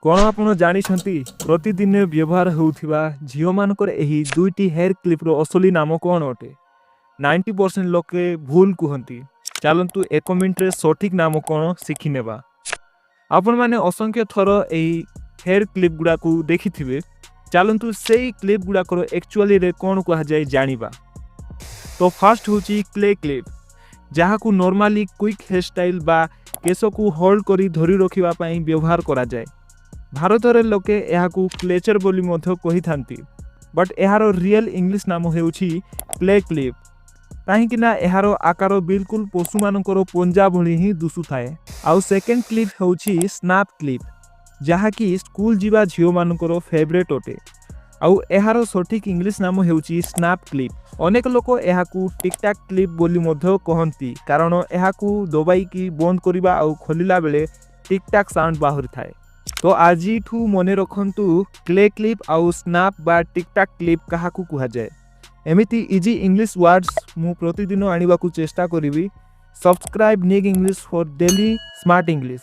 कौन आपण जानिछंती प्रतिदिन व्यवहार होउथिबा झियो मानकर एही दुईटी हेयर क्लिप रो असली नाम कौन अटे 90% लोके भूल कुहंती। चलंतु 1 मिनिट रे सठिक नाम कौन शिखि नेबा। आपण माने असंख्य थर एही हेयर क्लिप गुडा को देखिथिबे। चलंतु सेही क्लिप गुडा को एक्चुअली रे कौन कहा जाय जानिबा। तो फर्स्ट होची क्ले क्लिप, जहा को नॉर्मली क्विक हेयर स्टाइल बा केस को होल्ड करी धरी रखिबा पई व्यवहार करा जाय। भारत रे लोके एहा को क्लेचर बोली मध्य कहि थांती, बट एहारो रियल इंग्लिश नाम हेउची क्ले क्लिप। काहेकि ना एहारो आकार बिल्कुल पशु मानकर पंजा भली ही दुसु थाए। आउ सेकंड क्लिप हेउची स्नैप क्लिप, जहा कि स्कूल जीवा झियो मानकर फेवरेट अटे। आउ एहारो सठिक इंग्लिश नाम हेउची स्नैप क्लिप। अनेक लोक एहा को टिक टाक क्लिप बोली मध्य कहंती, कारण एहा को दबाई की बंद करिबा आउ खोलिला बेले टिक टाक साउंड बाहर थाए। तो आजी ठू मने रखंतु क्ले क्लिप आउ स्नैप बा टिक टाक क्लिप कहा को कुहा जाए। एमिति इजी इंग्लिश वर्ड्स मु प्रतिदिन आनिबा को चेष्टा करिवि। सब्सक्राइब निग English for daily smart English.